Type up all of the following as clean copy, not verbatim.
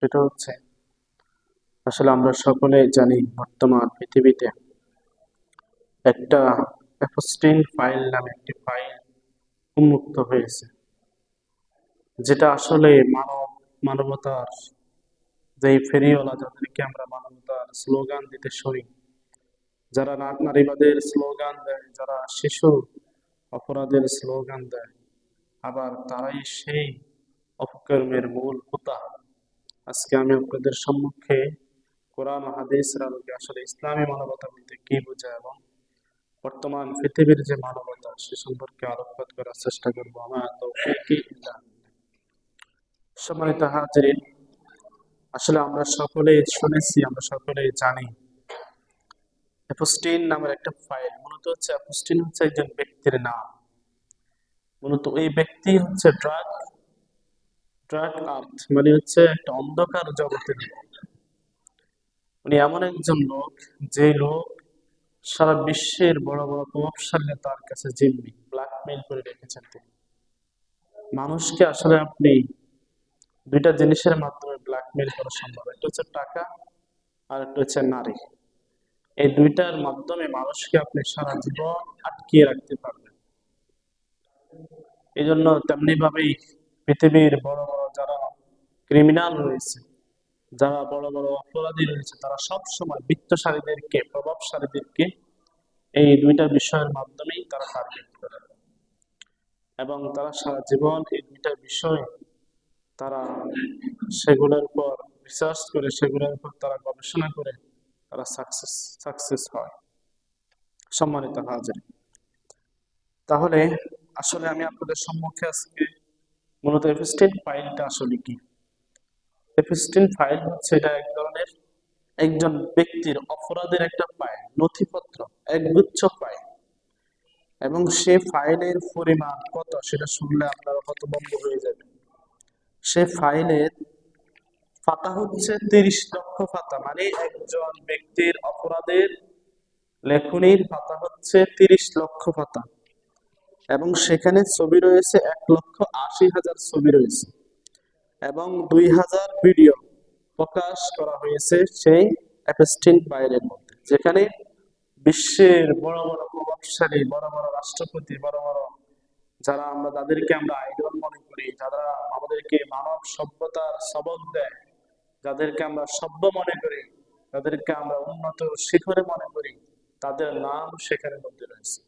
সেটা হচ্ছে আসলে আমরা সকলে জানি বর্তমান পৃথিবীতে একটা অ্যাপস্টিন ফাইল নামে একটি ফাইল উন্মুক্ত হয়েছে, যেটা আসলে মানবতার যেই ফেরিওয়ালা, যাদেরকে আমরা মানবতার স্লোগান দিতে শুনি, যারা নারীবাদের স্লোগান দেয়, যারা শিশু অপরাধের স্লোগান দেয়, আবার তারাই সেই অপকর্মের মূল হোতা। আজকে আমি আপনাদের সম্মুখে কোরআন ও হাদিসের আলোকে আসলে ইসলামী মানবতা বলতে কি বোঝায় এবং বর্তমান পৃথিবীর যে মানবতা সে সম্পর্কে আলোকপাত করার চেষ্টা করবো। আমার তৌফিক ইল্লাহ বিল্লাহ। সম্মানিত হাজিরিন, আসলে আমরা সকলেই শুনেছি, আমরা সকলেই জানি অ্যাপস্টিন নামের একটা ফাইল। মূলত হচ্ছে অ্যাপস্টিন হচ্ছে একজন ব্যক্তির নাম। মূলত এই ব্যক্তি হচ্ছে ড্রাগ ড্রাগ আর্ট, মানে হচ্ছে একটা অন্ধকার জগতের লোক। উনি এমন একজন লোক, যে লোক সারা বিশ্বের বড় বড় প্রভাবশালী তার কাছে জিম্মি ব্ল্যাকমেইল করে রেখেছেন তিনি। মানুষকে আসলে আপনি দুইটা জিনিসের মাধ্যমে ব্ল্যাকমেইল করা সম্ভব, একটা হচ্ছে টাকা আর একটা হচ্ছে নারী। এই দুইটার মাধ্যমে মানুষকে আপনি সারা জীবন আটকিয়ে রাখতে পারবেন। এই জন্য তেমনি ভাবেই পৃথিবীর বড় বড় যারা ক্রিমিনাল রয়েছে, যারা বড় বড় অপরাধী রয়েছে, তারা সব সময় বিত্তশালীদেরকে, প্রভাবশালীদেরকে এই দুইটা বিষয়ের মাধ্যমেই তারা টার্গেট করে এবং তারা সারা জীবন এই দুইটা বিষয় তারা সেগুলোর উপর রিসার্চ করে, সেগুলোর উপর তারা গবেষণা করে তারা সাকসেস হয়। সম্মানিত হাজির, তাহলে আসলে আমি আপনাদের সম্মুখে আজকে মূলত এফস্টিন ফাইলটা আসলে কি। এফস্টিন ফাইল হচ্ছে এটা এক ধরনের একজন ব্যক্তির অপরাধের একটা ফাইল, নথিপত্র, একগুচ্ছ ফাইল। এবং সে ফাইলের পরিমাণ কত সেটা শুনলে আপনারা হতভম্ব হয়ে যাবেন। সে ফাইলের পাতা হচ্ছে 30 লক্ষ পাতা, মানে একজন ব্যক্তির অপরাধের লেখনীর পাতা হচ্ছে 30 লক্ষ পাতা। এবং সেখানে ছবি রয়েছে 1,80,000 ছবি রয়েছে এবং 2,000 ভিডিও প্রকাশ করা হয়েছে সেই অ্যাপস্টিন ফাইলের মধ্যে, যেখানে বিশ্বের বড় বড় প্রভাবশালী, বড় বড় রাষ্ট্রপতি, বড় বড় যারা আমরা যাদেরকে আমরা আইডল মনে করি, যারা আমাদেরকে মানব সভ্যতার সবক দেয়, যাদেরকে আমরা সভ্য মনে করি, যাদেরকে আমরা উন্নত শিখরে মনে করি, তাদের নাম সেখানে মধ্যে রয়েছে।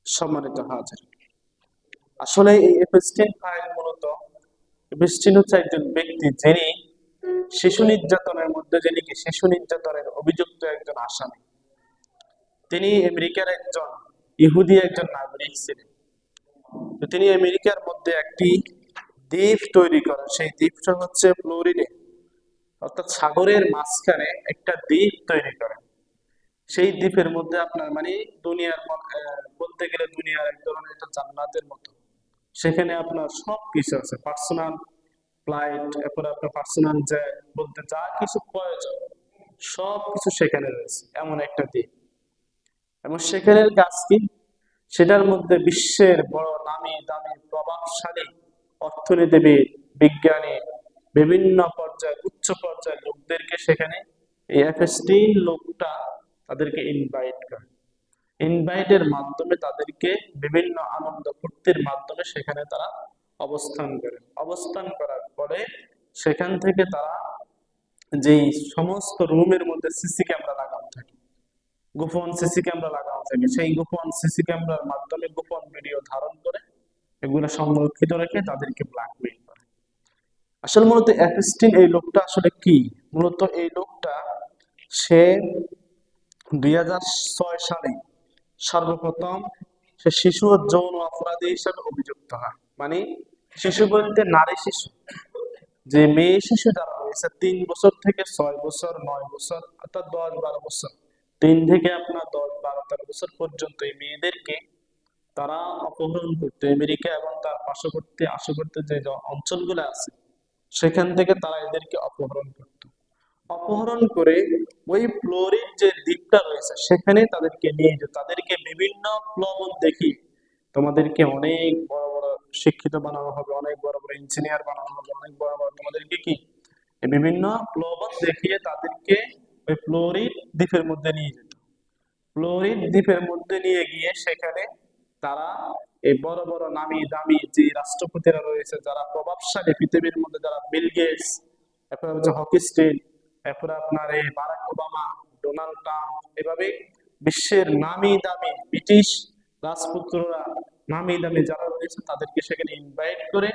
সম্মানিত হাজির, আসলে এই এপস্টিন ফাইল মূলত, এপস্টিন হচ্ছে একজন ব্যক্তি যিনি শিশু নির্যাতনের মধ্যে, যিনি কি শিশু নির্যাতনের অভিযুক্ত একজন আসামি। তিনি আমেরিকার একজন ইহুদি একজন নাগরিক ছিলেন। তো তিনি আমেরিকার মধ্যে একটি দ্বীপ তৈরি করেন। সেই দ্বীপটা হচ্ছে ফ্লোরিডে, অর্থাৎ সাগরের মাঝখানে একটা দ্বীপ তৈরি করেন। সেই দ্বীপের মধ্যে আপনার মানে দুনিয়ার বলতে গেলে দুনিয়ার এক ধরনের একটা জান্নাতের মতো। সেখানে আপনার সবকিছু আছে, পার্সোনাল ফ্লাইট, এরপরে আপনার পার্সোনাল যে বলতে যা কিছু প্রয়োজন সবকিছু সেখানে রয়েছে, এমন একটা দ্বীপ। এবং সেখানের কাজ কি, সেটার মধ্যে বিশ্বের বড় নামি দামি প্রভাবশালী অর্থনীতিবিদ, বিজ্ঞানী, বিভিন্ন পর্যায়ে উচ্চ পর্যায়ের লোকদেরকে সেখানে এই এফএসটি লোকটা তাদেরকে ইনভাইট করে। ইনভাইটের মাধ্যমে তাদেরকে বিভিন্ন আনন্দ ফুর্তির মাধ্যমে সেখানে তারা অবস্থান করে। অবস্থান করার পরে সেখান থেকে তারা যেই সমস্ত রুমের মধ্যে সিসি ক্যামেরা লাগানো থাকে, গোপন সিসি ক্যামেরা লাগানো থাকে, সেই গোপন সিসি ক্যামেরার মাধ্যমে গোপন ভিডিও ধারণ করে এগুলো সংরক্ষিত রেখে তাদেরকে ব্ল্যাকমেইল করে। আসলে মূলত অ্যাপস্টিন এই লোকটা আসলে কি, মূলত এই লোকটা সে 2006 সালে সর্বপ্রথম সে শিশু ও যৌন অপরাধী হিসেবে অভিযুক্ত হয়। মানে শিশু বলতে নারী শিশু, যে মেয়ে শিশু যারা রয়েছে 3 বছর থেকে 6 বছর, 9 বছর, অর্থাৎ 10-12 বছর, 3 থেকে আপনার 10-12-13 বছর পর্যন্ত এই মেয়েদেরকে তারা অপহরণ করতো আমেরিকা এবং তার পার্শ্ববর্তী আশেপাশে যে অঞ্চলগুলো আছে সেখান থেকে তারা এদেরকে অপহরণ করত। অপহরণ করে ওই ফ্লোরিড যে দ্বীপটা রয়েছে সেখানে তাদেরকে নিয়ে যেত, তাদেরকে বিভিন্ন প্রলোভন দেখি, তোমাদেরকে অনেক বড় বড় শিক্ষিত বানানো হবে, অনেক বড় বড় ইঞ্জিনিয়ার বানানো হবে, অনেক বড় বড় তোমাদেরকে কি বিভিন্ন প্রলোভন দেখিয়ে তাদেরকে ওই ফ্লোরিড দ্বীপের মধ্যে নিয়ে যেত। ফ্লোরিড দ্বীপের মধ্যে নিয়ে গিয়ে সেখানে তারা এই বড় বড় নামি দামি যে রাষ্ট্রপতিরা রয়েছে, যারা প্রভাবশালী পৃথিবীর মধ্যে, যারা বিল গেটস, এরপর হচ্ছে হকিস্টেন, এরপর আপনার এই বারাক ওবামা, ডোনাল্ড ট্রাম্প, এভাবে বিশ্বের নামি দামি ব্রিটিশ রাজপুত্ররা, নামি দামি যারা রয়েছে, তাদেরকে সেখানে ইনভাইট করে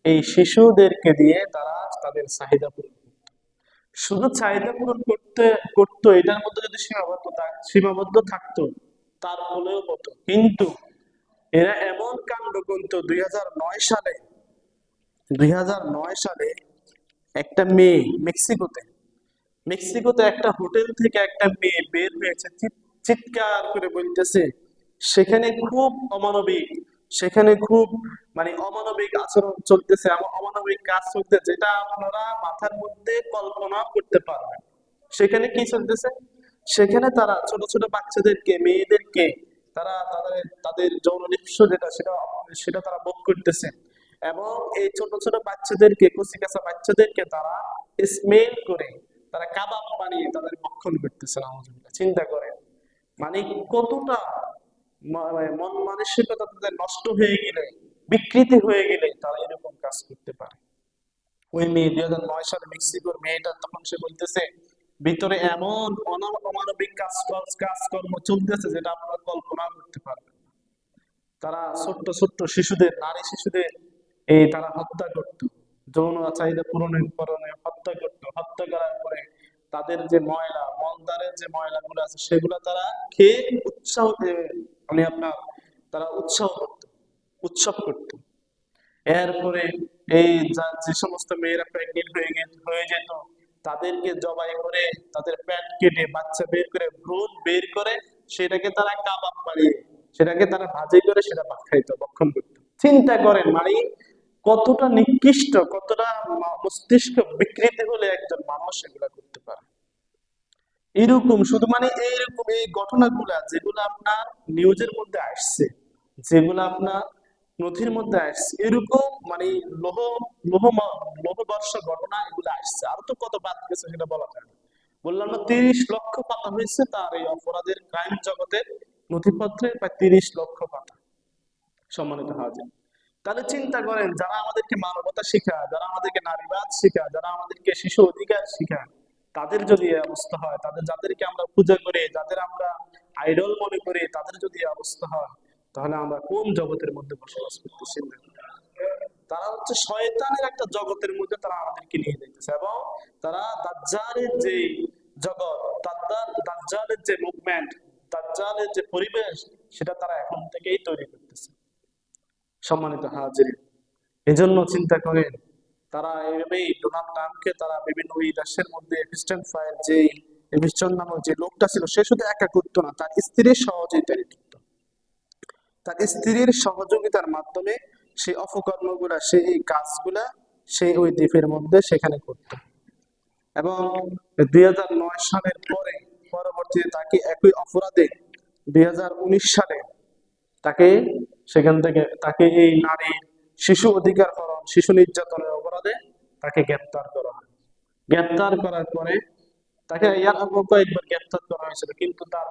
এই শিশুদেরকে দিয়ে তারা তাদের চাহিদা পূরণ করত। শুধু চাহিদা পূরণ করতো, এটার মধ্যে যদি সীমাবদ্ধ থাকতো তারপরেও হতো। কিন্তু এরা এমন কাণ্ড করত, 2009 সালে 2009 সালে একটা মেয়ে মেক্সিকোতে একটা হোটেল থেকে একটা মেয়ে বের হয়েছে, চিৎকার করে বলতেছে সেখানে খুব অমানবিক, সেখানে খুব মানে অমানবিক আচরণ চলতেছে, অমানবিক কাজ চলতেছে, যেটা আপনারা মাথার মধ্যে কল্পনা করতে পারবেন। সেখানে কি চলতেছে? সেখানে তারা ছোট ছোট বাচ্চাদেরকে, মেয়েদেরকে তারা তাদের যৌন নিঃস্ব যেটা সেটা সেটা তারা ভোগ করতেছে। এবং এই ছোট ছোট বাচ্চাদেরকে, কচি কাঁচা বাচ্চাদেরকে তারা স্মেল করে তারা কাবাব বানিয়ে তাদের ভক্ষণ করতেছে। আলহামদুলিল্লাহ, চিন্তা করেন মানে কতটা মন মানসিকতা তাদের নষ্ট হয়ে গেলে, বিকৃতি হয়ে গেলে তারা এরকম কাজ করতে পারে। ওই মেয়ে 2009 সালে মেক্সিকোর মেয়েটা, তখন সে বলতেছে ভিতরে এমন অমানবিক কাজকর্ম চলতেছে যেটা আপনারা কল্পনা করতে পারবেন। তারা ছোট্ট ছোট্ট শিশুদের, নারী শিশুদের তারা হত্যা করত, যৌন চাহিদা পূরণের কারণে হত্যা করত। হত্যা করার পরে তাদের যে ময়লা, মলদ্বারের যে ময়লাগুলো আছে সেগুলো তারা খেয়ে মানে আপনার তারা উৎসব করত। এরপরে যে সমস্ত মেয়েরা প্রেগনেন্ট হয়ে যেত তাদেরকে জবাই করে, তাদের পেট কেটে, বাচ্চা বের করে, ভ্রূণ বের করে সেটাকে তারা কাবাব বানিয়ে, সেটাকে তারা ভাজি করে সেটা খাইতো, ভক্ষণ করতো। চিন্তা করেন মানে কতটা নিকৃষ্ট, কতটা মস্তিষ্ক বিকৃতি হলে একজন মানুষ এগুলা করতে পারে। এরকম শুধু মানে এইরকম এই ঘটনাগুলা যেগুলো আপনার নিউজের মধ্যে আসছে, যেগুলো আপনার নথির মধ্যে আসছে, এরকম মানে লৌহ লৌহ লৌহবর্ষ ঘটনা এগুলো আসছে। আরো তো কত বাদ গেছে সেটা বলা যায় না। বললাম না 30 লক্ষ পাতা হয়েছে তার এই অপরাধের, ক্রাইম জগতের নথিপত্রে প্রায় 30 লক্ষ পাতা। সম্মানিত হাজির, তাহলে চিন্তা করেন যারা আমাদেরকে মানবতা শিখায়, যারা আমাদেরকে নারীবাদ শিখায়, যারা আমাদেরকে শিশু অধিকার শিখায়, তাদের যদি এই অবস্থা হয়, যাদেরকে আমরা পূজা করি, যাদের আমরা আইডল মনে করি, তাদের যদি এই অবস্থা হয়, তাহলে আমরা কোন জগতের মধ্যে বসবাস করতেছি? তারা হচ্ছে শয়তানের একটা জগতের মধ্যে তারা আমাদেরকে নিয়ে যাইতেছে। এবং তারা দাজ্জালের যে জগৎ, দাজ্জালের যে মুভমেন্ট, দাজ্জালের যে পরিবেশ, সেটা তারা এখন থেকেই তৈরি করতেছে। সম্মানিত হাজিরিন, এজন্য চিন্তা করেন তারা এইভাবেই ডোনাল্ড ট্রাম্পকে তারা বিভিন্ন ওই দেশের মধ্যে এফিস্টন ফায়ার, যে এফিস্টন নামক যে লোকটা ছিল, সে শুধু একা করতো না, তার স্ত্রীর সহযোগিতা করত। তার স্ত্রীর সহযোগিতার মাধ্যমে সেই অপকর্মগুলা, সেই কাজগুলা সেই ওই দ্বীপের মধ্যে সেখানে করত। এবং 2009 সালের পরবর্তীতে তাকে একই অপরাধে 2019 সালে তাকে সেখান থেকে এই নারী শিশু অধিকার হরণ, শিশু নির্যাতনের অপরাধে তাকে গ্রেপ্তার করা হয়। গ্রেপ্তার করার পরে তাকে কয়েকবার গ্রেপ্তার করা হয়েছিল, কিন্তু তার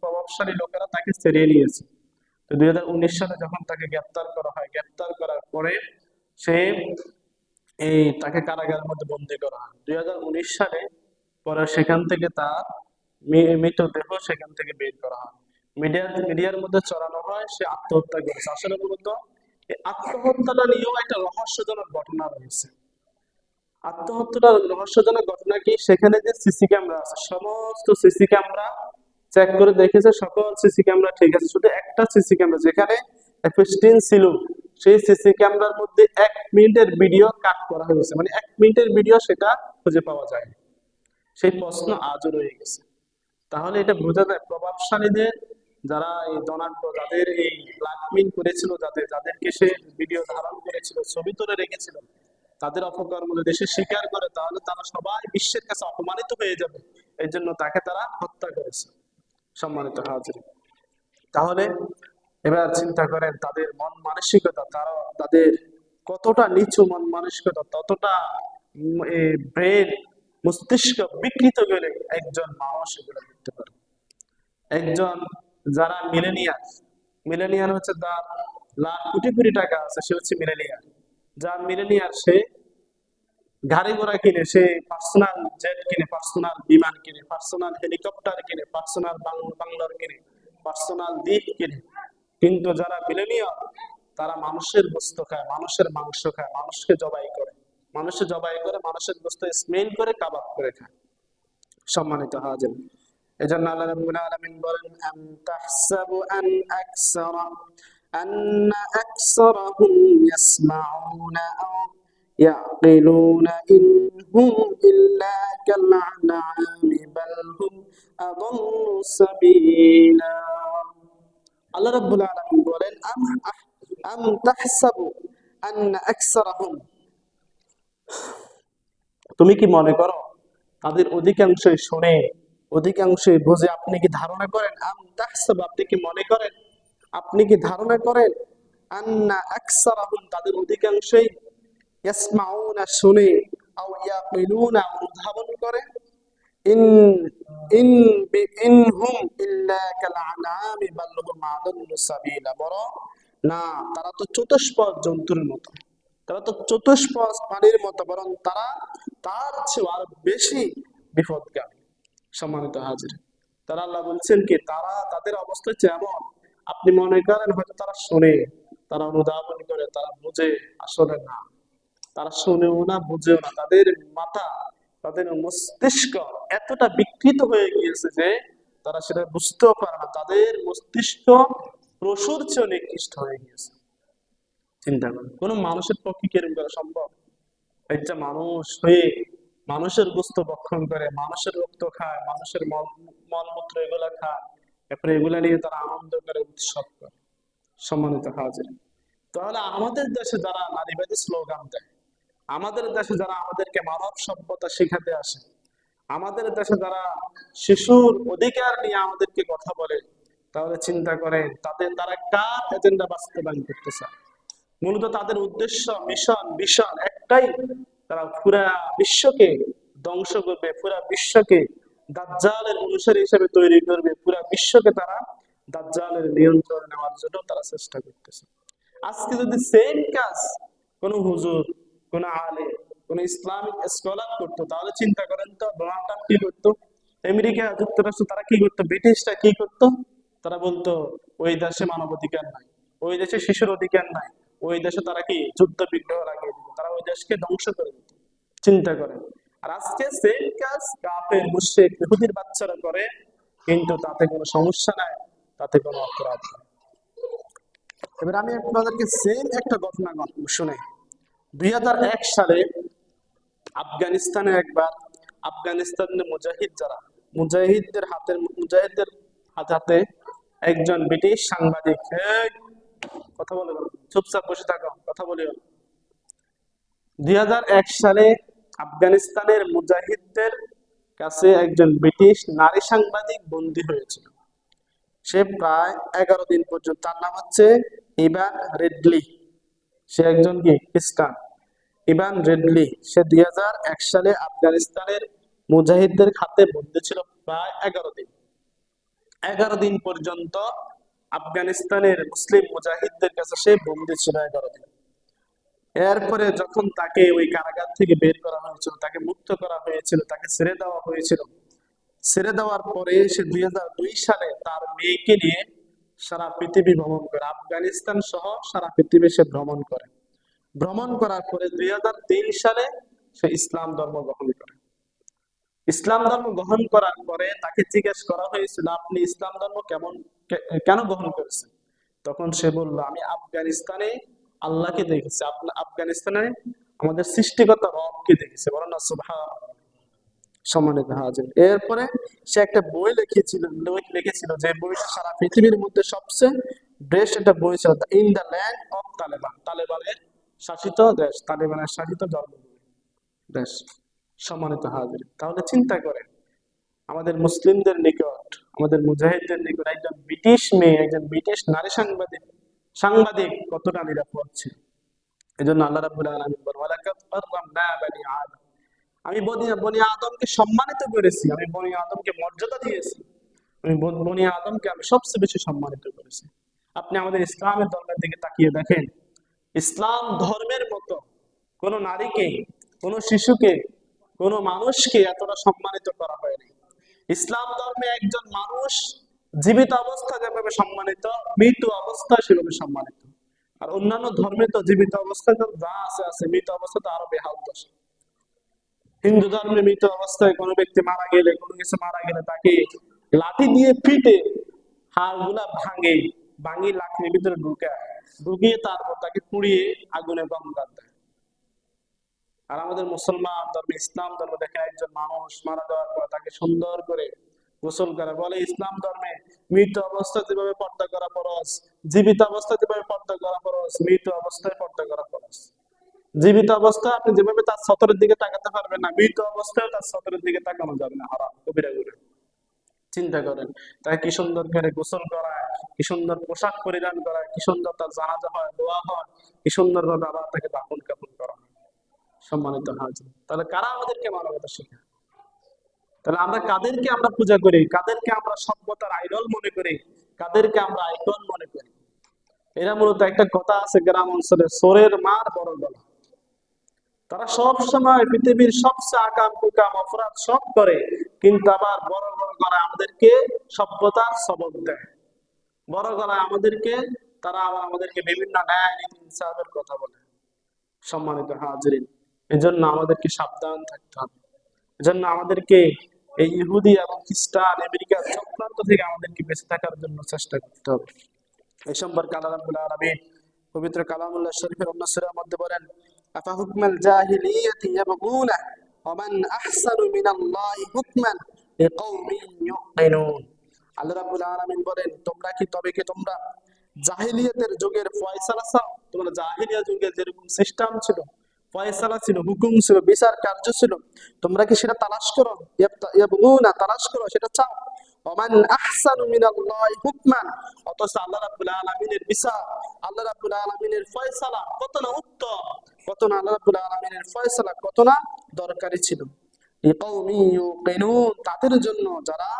প্রভাবশালী লোকেরা তাকে ছেড়িয়ে নিয়েছে। তো 2019 সালে যখন তাকে গ্রেপ্তার করা হয়, গ্রেপ্তার করার পরে সে তাকে কারাগারের মধ্যে বন্দী করা হয় 2019 সালে। পরে সেখান থেকে তার মৃতদেহ সেখান থেকে বের করা হয়, মিডিয়ার মধ্যে ছড়ানো হয় সে আত্মহত্যা করেছে। আসলে মূলত এই আত্মহত্যাটা নিয়েও একটা রহস্যজনক ঘটনা রয়েছে। আত্মহত্যাটা রহস্যজনক ঘটনা কি, সেখানে যে সিসি ক্যামেরা আছে, সমস্ত সিসি ক্যামেরা চেক করে দেখেছে, সকল সিসি ক্যামেরা ঠিক আছে, শুধু একটা সিসি ক্যামেরা যেখানে এফ15 ছিল, সেই সিসি ক্যামেরার মধ্যে 1 মিনিটের ভিডিও কাট করা হয়েছে, মানে 1 মিনিটের ভিডিও সেটা খুঁজে পাওয়া যায়। সেই প্রশ্ন আজও রয়ে গেছে। তাহলে এটা বোঝা যায় প্রভাবশালীদের, যারা এই ডোনাল্ড, যাদের এই ব্ল্যাকমেইল করেছিল, যাদেরকে সে ভিডিও ধারণ করেছিল, ছবি তুলে রেখেছিল, তাদের অপকর্মগুলো দেশে স্বীকার করে, তাহলে তারা সবাই বিশ্বের কাছে অপমানিত হয়ে যাবে। এই জন্য তাকে তারা হত্যা করেছে। সম্মানিত হাজির, তাহলে এবার চিন্তা করেন তাদের মন মানসিকতা, তাদের কতটা নিচু মন মানসিকতা, ততটা ব্রেন, মস্তিষ্ক বিকৃত গেলে একজন মানুষ এগুলো করতে পারে। একজন যারা মিলেনিয়ার, মিলেনিয়ার হচ্ছে যার লাখ কোটি কোটি টাকা আছে, সে হচ্ছে মিলেনিয়ার। যার মিলেনিয়ার, সে গাড়ি ঘোড়া কিনে, সে পার্সোনাল জেট কিনে, পার্সোনাল বিমান কিনে, পার্সোনাল হেলিকপ্টার কিনে, পার্সোনাল বাংলার কিনে, পার্সোনাল দ্বীপ কিনে। কিন্তু যারা মিলেনিয়ার, তারা মানুষের গোস্ত খায়, মানুষের মাংস খায়, মানুষকে জবাই করে, মানুষের জবাই করে, মানুষের গোস্ত স্মেল করে কাবাব করে খায়। সম্মানিত হাজির, এজন্য আল্লাহ রাব্বুল আলামিন বলেন, আম তাহসাবু আন্না আকসারাহুম ইয়াসমাউনা আও ইয়াকিলুনা ইনহুম ইল্লা কাল আনআমি বাল হুম আদাল্লু সাবিলা। আল্লাহ রাব্বুল আলামিন বলেন, আম তাহসাবু আন্না আকসারাহুম, তুমি কি মনে করো তাদের অধিকাংশই শুনে, অধিকাংশই বুঝে? আপনি কি ধারণা করেন, আম তাহসাবু, আপনি কি মনে করেন, আপনি কি ধারণা করেন, আন্না আকসারাহুম, তাদের অধিকাংশই, ইয়াসমাউনা, শুনে, আও ইয়াকিলুনা, অনুধাবন করে, ইন ইন ইনহুম ইল্লা কাল আনআমি বাল হুম আদাল্লু সাবিলা, বরং না, তারা তো চতুষ্পদ জন্তুর মতো, তারা তো চতুষ্পদ প্রাণীর মতো, বরং তারা তার চেয়ে আরো বেশি বিপদগামী। সম্মানিত হাজির, তারা, আল্লাহ বলছেন কি, তারা, তাদের অবস্থা হচ্ছে এমন, আপনি মনে করেন হয়তো তারা শোনে, তারা অনুধাবন করে, তারা বুঝে, আসলে না, তারা শুনেও না, বুঝেও না। তাদের মাথা, তাদের মস্তিষ্ক এতটা বিকৃত হয়ে গিয়েছে যে তারা সেটা বুঝতেও পারে না। তাদের মস্তিষ্ক পশুর চেয়ে নিকৃষ্ট হয়ে গিয়েছে। চিন্তা করেন, কোন মানুষের পক্ষে কি এরকম করা সম্ভব? একটা মানুষ হয়ে মানুষের গোস্ত ভক্ষণ করে, মানুষের রক্ত খায়, মানুষের মলমূত্র এগুলা খায়, এরপরে এগুলা নিয়ে তারা আনন্দ করে, উৎসব করে। সম্মানিত হাজির, তাহলে আমাদের দেশে যারা নারীবাদী স্লোগান দেয়, আমাদের দেশে যারা আমাদেরকে মানব সভ্যতা শিখাতে আসে, আমাদের দেশে যারা শিশুর অধিকার নিয়ে আমাদেরকে কথা বলে, তাহলে চিন্তা করেন তারা কার এজেন্ডা বাস্তবায়ন করতে চায়? মূলত তাদের উদ্দেশ্য, মিশন, ভিশন একটাই, তারা পুরা বিশ্বকে ধ্বংস করবে, পুরা বিশ্বকে দাজ্জালের অনুসারী হিসেবে তৈরি করবে, পুরা বিশ্বকে তারা দাজ্জালের নিয়ন্ত্রণে নেওয়ার জন্য তারা চেষ্টা করতেছে। আজকে যদি সেম কাজ কোন হুজুর, কোন আলেম, কোন ইসলামিক স্কলার করতো, তাহলে চিন্তা করেন তো ডোনাল্ড ট্রাম্প কি করতো, আমেরিকা যুক্তরাষ্ট্র তারা কি করতো, ব্রিটিশরা কি করতো? তারা বলতো ওই দেশে মানবাধিকার নাই, ওই দেশে শিশুর অধিকার নাই, ওই দেশে তারা কি যুদ্ধ বিগ্রহ লাগিয়ে দিত, তারা ওই দেশকে ধ্বংস করে দিত। চিন্তা করেন। আর আজকে সেম কাজ কাফের, মুশরিক, ইহুদির বাচ্চারা করে, কিন্তু তাতে কোনো সমস্যা নাই, তাতে কোনো অপরাধ নেই। এবার আমি আপনাদেরকে সেম একটা ঘটনা শুনে, 2001 সালে আফগানিস্তানে একবার, আফগানিস্তানের মুজাহিদ, যারা মুজাহিদদের হাতে হাতে একজন ব্রিটিশ সাংবাদিক, এই, কথা বলে, চুপচাপ বসে থাকো, কথা বলিও। 2001 সালে আফগানিস্তানের মুজাহিদদের কাছে একজন ব্রিটিশ নারী সাংবাদিক বন্দী হয়েছিল। সে প্রায় 11 দিন পর্যন্ত, তার নাম হচ্ছে ইভান রেডলি। সে একজন কি খ্রিস্টান, ইভান রেডলি। সে 2001 সালে আফগানিস্তানের মুজাহিদদের হাতে বন্দী ছিল প্রায় 11 দিন। 11 দিন পর্যন্ত আফগানিস্তানের মুসলিম মুজাহিদদের কাছে সে বন্দী ছিল 11 দিন। এরপরে যখন তাকে ওই কারাগার থেকে বের করা হয়েছিল, তাকে মুক্ত করা হয়েছিল, তাকে ছেড়ে দেওয়া হয়েছিল, ছেড়ে দেওয়ার পরে সে 2002 সালে তার মেয়েকে নিয়ে সারা পৃথিবী ভ্রমণ করে, আফগানিস্তান সহ সারা পৃথিবী সে ভ্রমণ করে। ভ্রমণ করার পরে 2003 সালে সে ইসলাম ধর্ম গ্রহণ করে। ইসলাম ধর্ম গ্রহণ করার পরে তাকে জিজ্ঞেস করা হয়েছিল, আপনি ইসলাম ধর্ম কেন গ্রহণ করেছেন? তখন সে বলল, আমি আফগানিস্তানে আল্লাহকে দেখেছি, আফগানিস্তানে আমাদের সৃষ্টিকর্তা রবকে দেখেছি। বলেন না সুবহানাল্লাহ। সম্মানিত হাজির, এরপরে সে একটা বই লিখেছিল, যে বইটা সারা পৃথিবীর মধ্যে সবচেয়ে বেস্ট একটা বই ছিল, in the land of Taliban, তালেবানের শাসিত দেশ, তালেবানের শাসিত দেশ। সম্মানিত হাজির, তাহলে চিন্তা করেন, আমাদের মুসলিমদের নিকট, আমাদের মুজাহিদদের নিকট একজন ব্রিটিশ মেয়ে, একজন ব্রিটিশ নারী সাংবাদিক কতটা নিরাপদ ছিল। এই জন্য আল্লাহ রাব্বুল আলামিন বলেন, ওয়ালাকাদ কাররামনা বানি আদম, আমি বনি বনি আদমকে সম্মানিত করেছি, আমি বনি আদমকে মর্যাদা দিয়েছি, আমি বনি আদমকে আমি সবচেয়ে বেশি সম্মানিত করেছি। আপনি আমাদের ইসলামের ধর্মের দিকে তাকিয়ে দেখেন, ইসলাম ধর্মের মতো কোন নারীকে, কোন শিশুকে, কোন মানুষকে এতটা সম্মানিত করা হয়নি। ইসলাম ধর্মে একজন মানুষ জীবিত অবস্থা যেভাবে সম্মানিত, মৃত অবস্থা সেভাবে সম্মানিত। আর অন্যান্য ধর্মে তো জীবিত অবস্থায় তো যা আছে আছে, মৃত অবস্থা তো আরো বেহাল দশা। হিন্দু ধর্মে মৃত অবস্থায় কোনো ব্যক্তি মারা গেলে, কোনো কিছু মারা গেলে তাকে লাঠি দিয়ে পিটে হাড় গুলা ভাঙে, ভাঙি লাঠির ভিতরে ঢুকিয়ে তারপর তাকে পুড়িয়ে আগুনে গঙ্গার দেয়। আর আমাদের মুসলমান ধর্মে, ইসলাম ধর্মে দেখেন একজন মানুষ মারা যাওয়ার পর তাকে সুন্দর করে গোসল করে। বলে ইসলাম ধর্মে মৃত অবস্থায় যেভাবে পর্দা করা ফরজ, জীবিত অবস্থায় যেভাবে পর্দা করা ফরজ, মৃত অবস্থায় পর্দা করা ফরজ। জীবিত অবস্থায় আপনি যেভাবে তার সতরের দিকে তাকাতে পারবেন না, মৃত অবস্থায় তার সতরের দিকে তাকানো যাবে না, হারাম, কবিরা গুনাহ। চিন্তা করেন, তাকে কি সুন্দর করে গোসল করায়, কি সুন্দর পোশাক পরিধান করায়, কি সুন্দর তার জানাজা হয়, দোয়া হয়, কি সুন্দর ভাবে আবার তাকে দাফন কাফন করা হয়। সম্মানিত হাজির, তাহলে কারা আমাদেরকে মানবতা শেখায়? তাহলে আমরা কাদেরকে আমরা পূজা করি, কাদেরকে আমরা সভ্যতার আইডল মনে করি, কাদেরকে আমরা আইকন মনে করি? এরা মূলত একটা কথা আছে গ্রাম অঞ্চলে, সোরের মার বড় গলা। তারা সব সময় পৃথিবীর সবচেয়ে আকাম কুকাম অপরাধ সব করে, কিন্তু আবার বড় বড় গলায় আমাদেরকে সভ্যতার সবক দেয়। বড় গলায় আমাদেরকে, তারা আবার আমাদেরকে বিভিন্ন ন্যায় নীতি ইনসাফের কথা বলে। সম্মানিত হাজিরিন, এজন্য আমাদেরকে সাবধান থাকতে হবে। এজন্য আমাদেরকে এই ইহুদি এবং খ্রিস্টান আমেরিকার চক্রান্ত থেকে আমাদেরকে বেঁচে থাকার জন্য চেষ্টা করতে হবে। এই সম্পর্কে আল্লাহ রাব্বুল আলামিন পবিত্র কালামুল্লাহ শরীফের অন্য সূরার মধ্যে বলেন, আফা হুকমাল জাহিলিয়াতি ইয়াবগুনা ওয়া মান আহসানু মিনাল্লাহি হুকমান লিকাওমিন ইউকিনুন। আল্লাহ রাব্বুল আলামিন বলেন, তোমরা কি তবে কি তোমরা জাহিলিয়াতের যুগের ফয়সালা চাও? তোমরা জাহিলিয়া যুগে যেরকম সিস্টেম ছিল, ফয়সালা ছিল, হুকুম ছিল, বিচার কার্য ছিল, তোমরা কি সেটা তালাশ করো? ইয়াবগুনা, তালাশ করো, সেটা চাও? ওমান আহসানু মিনাল্লাহি হুকমান, অথচ আল্লাহ রাব্বুল আলামিনের বিচার, আল্লাহ রাব্বুল আলামিনের ফয়সালা কত না উত্তম, কত না আল্লাহ রাব্বুল আলামিনের ফয়সালা কত না দরকারি ছিল। লিকাওমি ইউকিনুন, তাদের জন্য যারা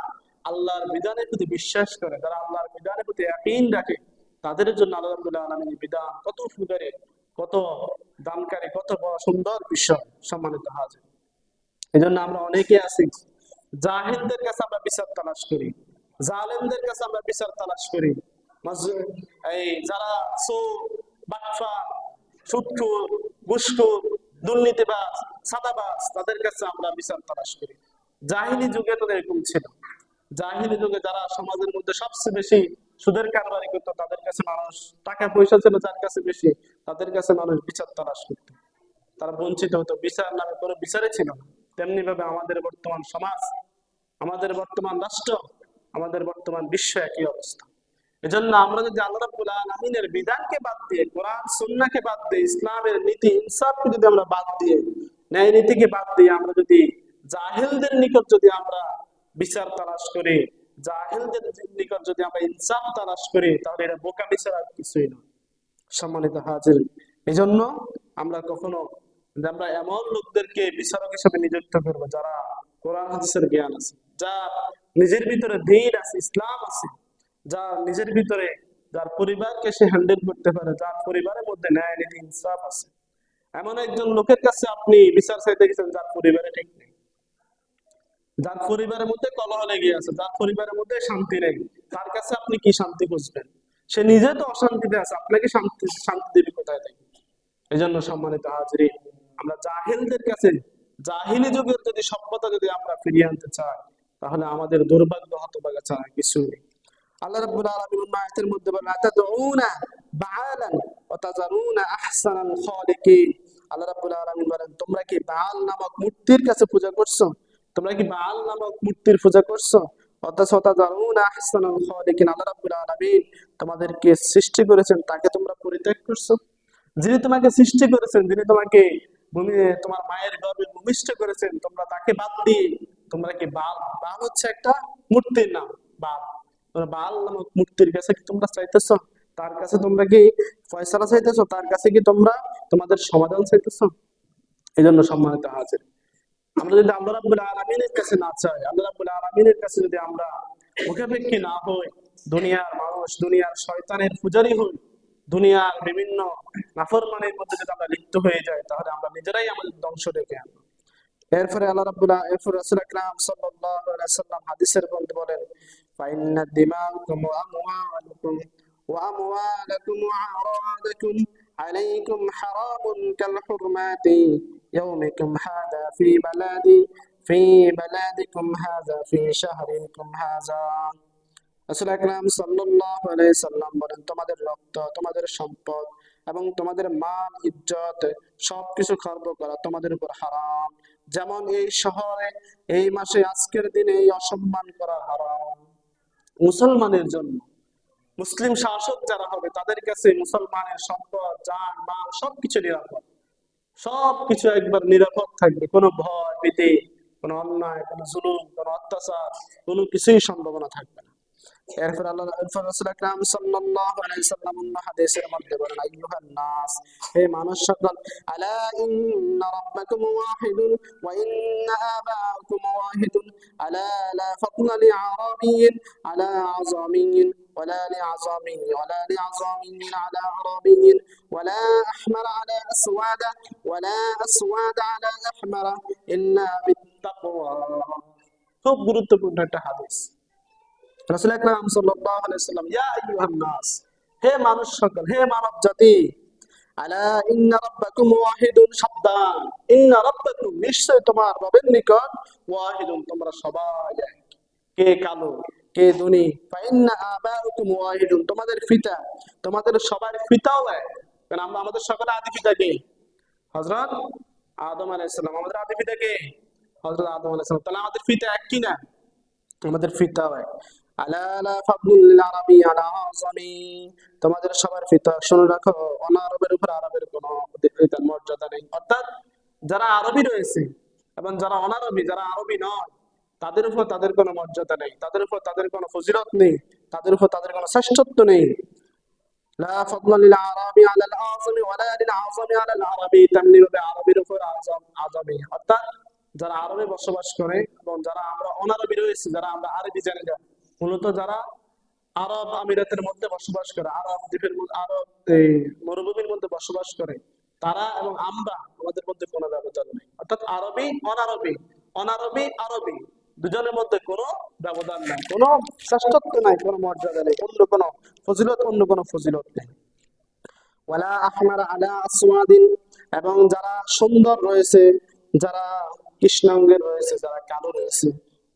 আল্লাহর বিধানের প্রতি বিশ্বাস করে, যারা আল্লাহর বিধানের প্রতি ইয়াকিন রাখে, তাদের জন্য আল্লাহ রাব্বুল আলামিনের বিধান কত সুন্দর, কত দানকারী, কত বড় সুন্দর বিষয়। সম্মানিত হাজির, এই জন্য আমরা অনেকে আছি জাহিলদের কাছে আমরা বিচার তালাশ করি, জালেমদের কাছে আমরা বিচার তালাশ করি। এই যারা বাটফা, সুদখোর, ঘুষখোর, দুর্নীতিবাজ, সাদাবাজ, তাদের কাছে আমরা বিচার তালাশ করি। জাহিলি যুগে তো এরকম ছিল। জাহিলি যুগে যারা সমাজের মধ্যে সবচেয়ে বেশি সুদের কারবারি করতো, তাদের কাছে মানুষ, টাকা পয়সা ছিল যার কাছে বেশি, তাদের কাছে মানুষ বিচার তালাশ করতো, তারা বঞ্চিত হতো, বিচার নামে কোনো বিচারই ছিল না। তেমনি ভাবে আমাদের বর্তমান সমাজ, আমাদের বর্তমান রাষ্ট্র, আমাদের বর্তমান বিশ্ব একই অবস্থা। এজন্য আমরা যদি আল্লাহ রাব্বুল আলামিনের বিধানকে বাদ দিয়ে, কোরআন সুন্নাহকে বাদ দিয়ে, ইসলামের নীতি ইনসাফকে যদি আমরা বাদ দিয়ে, ন্যায় নীতিকে বাদ দিয়ে আমরা যদি জাহিলদের নিকট যদি আমরা বিচার তালাশ করি, জাহিলদের নিকট যদি আমরা ইনসাফ তালাশ করি, তাহলে এটা বোকা বিচার আর কিছুই নয়। সম্মানিত হাজির, এই জন্য আমরা কখনো, আমরা এমন লোকদেরকে বিচারক হিসেবে নিযুক্ত করবো যারা কোরআন হাদিসের জ্ঞান আছে, যা নিজের ভিতরে দ্বীন আছে, ইসলাম আছে, যা নিজের ভিতরে, যার পরিবারকে সে হ্যান্ডেল করতে পারে, যার পরিবারের মধ্যে ন্যায় নীতি ইনসাফ আছে। এমন একজন লোকের কাছে আপনি বিচার চাইতে গেছেন যার পরিবারে ঠিক নেই, যার পরিবারের মধ্যে কলহ লেগে আছে, যার পরিবারের মধ্যে শান্তি নেই, তার কাছে আপনি কি শান্তি খুঁজবেন? সে নিজে তো অশান্তিতে আছে, আপনাকে শান্তি শান্তি দেবে কোথায় থেকে? এই জন্য সম্মানিত হাজির, আমরা জাহিলদের কাছে, জাহিলি যুগের যদি সভ্যতা যদি আমরা ফিরিয়ে আনতে চাই, তাহলে আমাদের দুর্ভাগ্য হতভাগা ছাড়া কিছু নেই। আল্লাহ রাব্বুল আলামিন আয়াতের মধ্যে বলেন, আতাদউনা বাআলান ওয়া তাযারুনা আহসানাল খালিকিন। আল্লাহ রাব্বুল আলামিন বলেন, তোমরা কি বাআল নামক মূর্তির কাছে পূজা করছো? তোমরা কি বাআল নামক মূর্তির পূজা করছো? অথচ তাযারুনা আহসানাল খালিকিন, আল্লাহ রাব্বুল আলামিন তোমাদেরকে সৃষ্টি করেছেন, তাকে তোমরা পরিত্যাগ করছো। যিনি তোমাকে সৃষ্টি করেছেন, যিনি তোমাকে তোমার মায়ের গর্ভে ভূমিষ্ঠ করেছেন, তোমরা তাকে বাদ দিয়ে তোমরা কি বাল, বাল হচ্ছে একটা মূর্তির নাম, বাল, তোমরা বাল নামক মূর্তির কাছে কি তোমরা চাইতেছো? তার কাছে তোমরা কি ফয়সালা চাইতেছো? তার কাছে কি তোমরা তোমাদের সমাধান চাইতেছো? এই জন্য সম্মানিত হাজির, আমরা যদি আল্লাহ রাব্বুল আলামিনের কাছে না চাই, আল্লাহ রাব্বুল আলামিনের কাছে যদি আমরা মুখাপেক্ষী না হই, দুনিয়ার মানুষ, দুনিয়ার শয়তানের পূজারী হই, দুনিয়ার বিভিন্ন নাফরমানির মধ্যে যদি আমরা লিপ্ত হয়ে যাই, তাহলে আমরা নিজেরাই আমাদের ধ্বংস ডেকে আনবো। এরপরে আল্লাহ এরপর রাসূল আকরাম সাল্লাল্লাহু আলাইহি ওয়াসাল্লাম হাদিসের মধ্যে বলেন, ফাইন্না দিমাকুম ওয়া আমওয়ালাকুম ওয়া আরাদাকুম আলাইকুম হারামুন কাল হুরমাতি ইয়াউমিকুম হাযা ফি বালাদিকুম হাযা ফি শাহরিকুম হাযা। রাসূল আকরাম সাল্লাল্লাহু আলাইহি সাল্লাম বলেন, তোমাদের রক্ত, তোমাদের সম্পদ এবং তোমাদের মান ইজ্জত সবকিছু খর্ব করা তোমাদের উপর হারাম, যেমন এই শহরে এই মাসে আজকের দিনে এই অসম্মান করা হারাম। মুসলমানের জন্য, মুসলিম শাসক যারা হবে তাদের কাছে মুসলমানের সম্পদ, জান মাল সবকিছু নিরাপদ, সবকিছু একবার নিরাপদ থাকবে, কোনো ভয় ভীতি, কোনো অন্যায়, কোনো জুলুম, কোনো অত্যাচার, কোনো কিছুই সম্ভাবনা থাকবে না। এরপর রাসূল আকরাম সাল্লাল্লাহু আলাইহি সাল্লাম অন্য হাদিসের মধ্যে বলেন, আইয়ুহান নাস, হে মানুষ সকল, আলা ইন্না রাব্বাকুম ওয়াহিদুন ওয়া ইন্না আবাকুম ওয়াহিদুন, আলা লা ফাদলা লিআরাবিয়্যিন আলা আযামিয়্যিন ولا لعظامي ولا لعظامي على عربي ولا أحمر على أسود ولا أسود على أحمر إلا بالتقوى। খুব গুরুত্বপূর্ণ একটা হাদিস। রাসূল আকরাম সাল্লাল্লাহু আলাইহি ওয়াসাল্লাম, ইয়া আইয়ুহান নাস, হে মানুষ সকল, হে মানব জাতি, আলা ইন্না রাব্বাকুম ওয়াহিদুন, সাবধান, ইন্না রাব্বাকুম, নিশ্চয় তোমার রবের নিকট, ওয়াহিদুন, তোমরা সবাই এক, কে কালো কে ধনী, ফাইন্না আবাউকুম ওয়াহিদুন, তোমাদের পিতা, তোমাদের সবার পিতাও এক। কারণ আমরা আমাদের সকলে আদি পিতা কে? হযরত আদম আলাইহিস সালাম। আমাদের আদি পিতা কে? হযরত আদম আলাইহিস সালাম। তাহলে আমাদের পিতা এক কি না? আমাদের পিতা এক। আলা লা ফাদলুল আরাবি আলা আযামি, তোমাদের সবার পিতা, শুনে রাখো, অনারবের উপর আরবের কোনো মর্যাদা নেই। অর্থাৎ যারা আরবি রয়েছে এবং যারা অনারবি, যারা আরবি নয়, তাদের উপর তাদের কোনো মর্যাদা নেই, তাদের উপর তাদের কোনো ফজিলত নেই, তাদের উপর তাদের কোনো শ্রেষ্ঠত্ব নেই। লা ফাদলা লিল আরাবি আলা আল আযমি ওয়ালা লিল আযমি আলা আল আরবি, তেমনি ভাবে আরবির উপর আযমি, অর্থাৎ যারা আরবে বসবাস করে এবং যারা আমরা অনারবি রয়েছে, যারা আমরা আরবি জানি না, মূলত যারা আরব আমিরাতের মধ্যে বসবাস করে, আরব দ্বীপের মধ্যে, আরব এই মরুভূমির মধ্যে বসবাস করে, তারা এবং আমরা, আমাদের মধ্যে কোনো ব্যবধান নেই। অর্থাৎ আরবি অনারবি, অনারবি আরবি, দুজনের মধ্যে কোনো ব্যবধান নাই, কোনো শ্রেষ্ঠত্ব নাই, কোনো মর্যাদা নেই, অন্য কোনো ফজিলত, অন্য কোনো ফজিলত নেই। ওয়ালা আহমার আলা আসওয়াদিন, এবং যারা সুন্দর রয়েছে, যারা কৃষ্ণাঙ্গের রয়েছে, যারা কালো রয়েছে,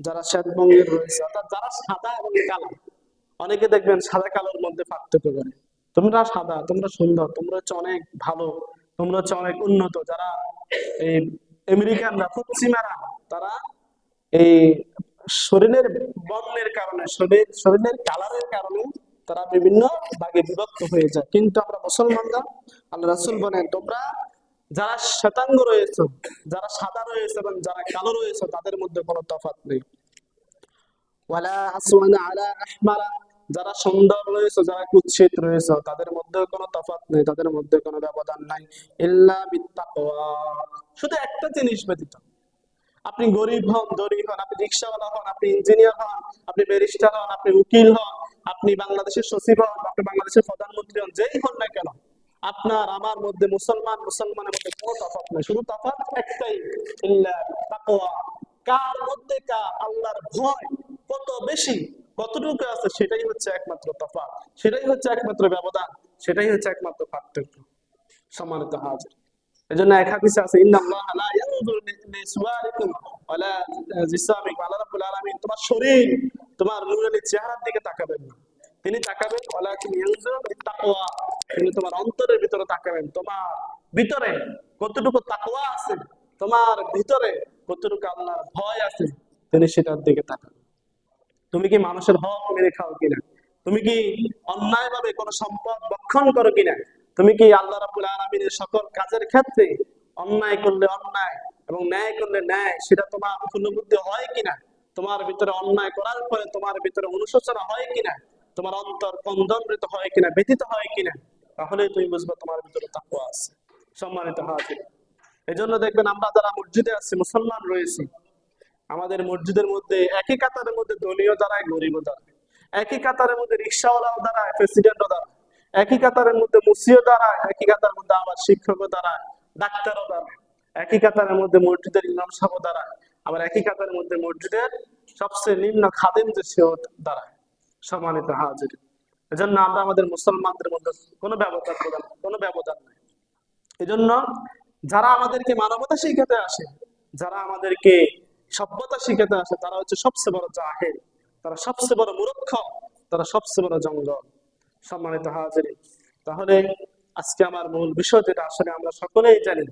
যারা শ্বেতবঙ্গের রয়েছে, অর্থাৎ যারা সাদা এবং কালো। অনেকে দেখবেন সাদা কালোর মধ্যে পার্থক্য করে, তোমরা সাদা, তোমরা সুন্দর, তোমরা হচ্ছে অনেক ভালো, তোমরা হচ্ছে অনেক উন্নত। যারা এই আমেরিকানরা, পশ্চিমারা, তারা এই শরীরের বর্ণের কারণে, শরীরের কালারের কারণে তারা বিভিন্ন ভাগে বিভক্ত হয়ে যায়। কিন্তু আমরা মুসলমানরা, আল্লাহ রাসূল বলেন, তোমরা যারা শ্বেতাঙ্গ রয়েছে, যারা সাদা রয়েছে এবং যারা কালো রয়েছে, তাদের মধ্যে কোনো তফাৎ নেই। ওয়ালা আসওয়াদা আলা আহমারা, যারা সুন্দর রয়েছে, যারা কুৎসিত রয়েছে, তাদের মধ্যে কোনো তফাৎ নেই, তাদের মধ্যে কোনো ব্যবধান নাই, ইল্লা বিত্তাকওয়া, শুধু একটা জিনিস ব্যতীত। আপনি গরিব হন, দরিদ্র হন, আপনি রিকশাওয়ালা হন, আপনি ইঞ্জিনিয়ার হন, আপনি ব্যারিস্টার হন, আপনি উকিল হন, আপনি বাংলাদেশের সচিব হন, আপনি বাংলাদেশের প্রধানমন্ত্রী হন, যেই হন না কেন, আপনার আমার মধ্যে, মুসলমানের মধ্যে কোনো তফাৎ নেই, শুধু তফাৎ একটাই, ইল্লা তাকওয়া। কার মধ্যে কার আল্লাহর ভয় কত বেশি, কতটুকু আছে, সেটাই হচ্ছে একমাত্র তফাৎ, সেটাই হচ্ছে একমাত্র ব্যবধান, সেটাই হচ্ছে একমাত্র পার্থক্য। সম্মানিত হাজির, এজন্য এক হাদিসে আছে, ইন্নাল্লাহা লা ইয়ানজুরু লিসুওয়ারিকুম ওয়ালা জিসামিকুম, আল্লাহ রাব্বুল আলামিন তোমার শরীর, তোমার নূরানী চেহারার দিকে তাকাবেন না, তিনি তাকাবেন ওয়ালাকিন ইয়ানজুরু লিত্তাকওয়া, তিনি তোমার অন্তরের ভিতরে তাকাবেন, তোমার ভিতরে কতটুকু তাকওয়া আছে, তোমার ভিতরে কতটুকু আল্লাহর ভয় আছে, তিনি সেটার দিকে তাকাবেন। তুমি কি মানুষের হক মেরে খাও কিনা? তুমি কি অন্যায়ভাবে কোনো সম্পদ ভক্ষণ করো কিনা? তুমি কি আল্লাহ রাব্বুল আলামিনের সকল কাজের ক্ষেত্রে অন্যায় করলে অন্যায় এবং ন্যায় করলে ন্যায়, সেটা তোমার উপলব্ধি হয় কিনা? তোমার ভিতরে অন্যায় করার পরে তোমার ভিতরে অনুশোচনা হয় কিনা? তোমার অন্তর কন্দনৃত হয় কিনা, ব্যথিত হয় কিনা? তাহলে তুমি বুঝবে তোমার ভিতরে তাকওয়া আছে। সম্মানিত হাজির, এই জন্য দেখবেন আমরা যারা মসজিদে আছি, মুসলমান রয়েছি, আমাদের মসজিদের মধ্যে একই কাতারের মধ্যে দলীয় দাঁড়ায়, গরিবও দাঁড়ায়, একই কাতারের মধ্যে রিক্সাওয়ালাও দাঁড়ায়, প্রেসিডেন্টও দাঁড়ায়, একই কাতারের মধ্যে মুসিও দাঁড়ায়, একই কাতারের মধ্যে আবার শিক্ষকও দাঁড়ায়, ডাক্তারও দাঁড়ায়, একই কাতারের মধ্যে মসজিদের ইমাম সাহেবও দাঁড়ায়, আবার একই কাতারের মধ্যে মসজিদের সবচেয়ে নিম্ন খাদেম যে সেও দাঁড়ায়। সম্মানিত হাজির, এজন্য আমরা আমাদের মুসলমানদের মধ্যে কোনো ব্যবধান নেই। এজন্য যারা আমাদেরকে মানবতা শিখাতে আসে, যারা আমাদেরকে সভ্যতা শিখাতে আসে, তারা হচ্ছে সবচেয়ে বড় জাহেল, তারা সবচেয়ে বড় মূর্খ, তারা সবচেয়ে বড় জঙ্গল। সম্মানিত হাজির, তাহলে আজকে আমার মূল বিষয় যেটা, আসলে আমরা সকলেই জানি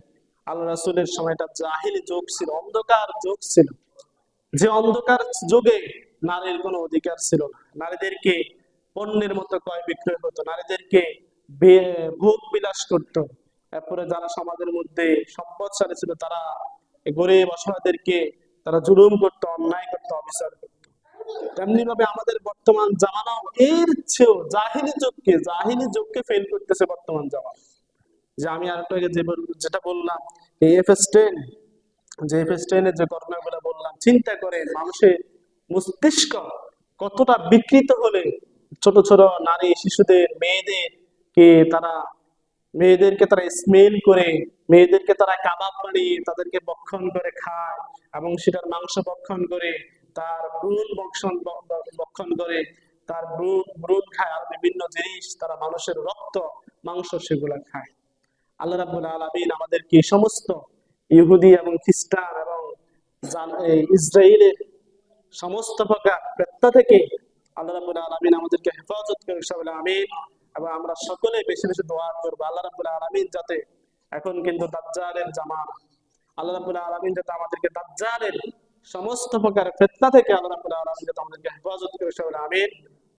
আল্লাহ রাসূলের সময়টা জাহিলি যুগ ছিল, অন্ধকার যুগ ছিল। যে অন্ধকার যুগে নারীর কোনো অধিকার ছিল না, নারীদেরকে পণ্যের মতো ক্রয় বিক্রয় হতো, নারীদেরকে ভোগ বিলাস করতো। এরপরে যারা সমাজের মধ্যে সম্পদশালী ছিল, তারা গরিব অসহায়দেরকে তারা জুলুম করতো, অন্যায় করতো, অবিচার করতো। তেমনি ভাবে আমাদের বর্তমান জামানাও এর চেয়েও জাহিলি যুগকে ফেল করতেছে বর্তমান জামানা। যে আমি আর যেটা বললাম, এই এফএস-10, যে এফএস-10 এর যে ঘটনাগুলো বললাম, চিন্তা করে মানুষের মস্তিষ্ক কতটা বিকৃত হলে ছোট ছোট নারী শিশুদের মেয়েদেরকে তারা স্মেল করে, মেয়েদেরকে তারা কাবাব বানিয়ে তাদেরকে ভক্ষণ করে খায়, এবং সেটার মাংস ভক্ষণ করে, তার ভক্ষণ করে, তার ভ্রূণ খায়, আর বিভিন্ন জিনিস, তারা মানুষের রক্ত মাংস সেগুলা খায়। আল্লাহ রাব্বুল আলামিন আমাদেরকে এই সমস্ত ইহুদি এবং খ্রিস্টান এবং ইসরায়েলের সমস্ত প্রকার ফিতনা থেকে আল্লাহ রাব্বুল আলামিন আমাদেরকে হেফাজত করুন, সকলে আমিন। এবং আমরা সকলে বেশি বেশি দোয়া করবো আল্লাহ রাব্বুল আলামিন যাতে, এখন কিন্তু দাজ্জালের জামানা, আল্লাহ রাব্বুল আলামিন যাতে আমাদেরকে দাজ্জালের সমস্ত প্রকার ফিতনা থেকে আল্লাহ রাব্বুল আলামিন যাতে আমাদেরকে হেফাজত করে, সকলে আমিন।